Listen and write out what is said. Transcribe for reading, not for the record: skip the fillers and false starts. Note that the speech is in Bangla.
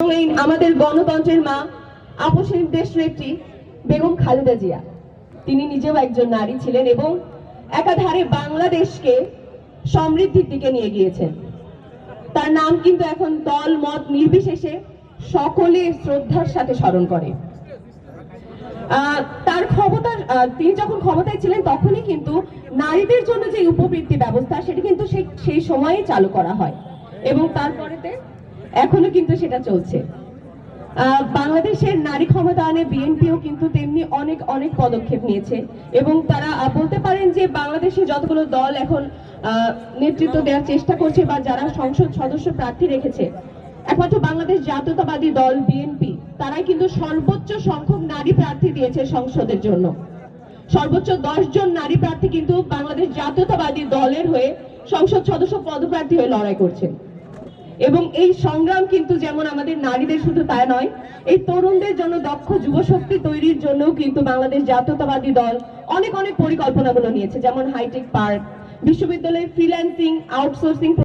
আমাদের গণতন্ত্রের মা আপসীন দেশনেত্রী বেগম খালেদা জিয়া, তিনি নিজেও একজন নারী ছিলেন এবং একাধারে বাংলাদেশকে সমৃদ্ধির দিকে নিয়ে গিয়েছেন। তার নাম কিন্তু এখন দল মত নির্বিশেষে সকলে শ্রদ্ধার সাথে স্মরণ করে। তার তিনি যখন ক্ষমতায় ছিলেন তখনই কিন্তু নারীদের জন্য যে উপবৃত্তি ব্যবস্থা সেটি কিন্তু সেই সময়ে চালু করা হয় এবং তারপরেতে এখনো কিন্তু সেটা চলছে। বাংলাদেশের নারী ক্ষমতায়নে বিএনপিও কিন্তু তেমনি অনেক অনেক পদক্ষেপ নিয়েছে এবং তারা বলতে পারেন যে বাংলাদেশে যতগুলো দল এখন নেতৃত্ব দেওয়ার চেষ্টা করছে বা যারা সংসদ সদস্য প্রার্থী রেখেছে, একমাত্র বাংলাদেশ জাতীয়তাবাদী দল বিএনপি তারাই কিন্তু সর্বোচ্চ সংখ্যক নারী প্রার্থী দিয়েছে সংসদের জন্য। সর্বোচ্চ 10 জন নারী প্রার্থী কিন্তু বাংলাদেশ জাতীয়তাবাদী দলের হয়ে সংসদ সদস্য পদপ্রার্থী হয়ে লড়াই করছেন এবং এই সংগ্রাম কিন্তু যেমন আমাদের নারীদের শুধু তাই নয়, এই তরুণদের জন্য দক্ষ যুবশক্তি তৈরির জন্য কিন্তু বাংলাদেশ জাতীয়তাবাদী দল অনেক অনেক পরিকল্পনাগুলো নিয়েছে, যেমন হাইটেক পার্ক, বিশ্ববিদ্যালয়ে ফ্রিল্যান্সিং, আউটসোর্সিং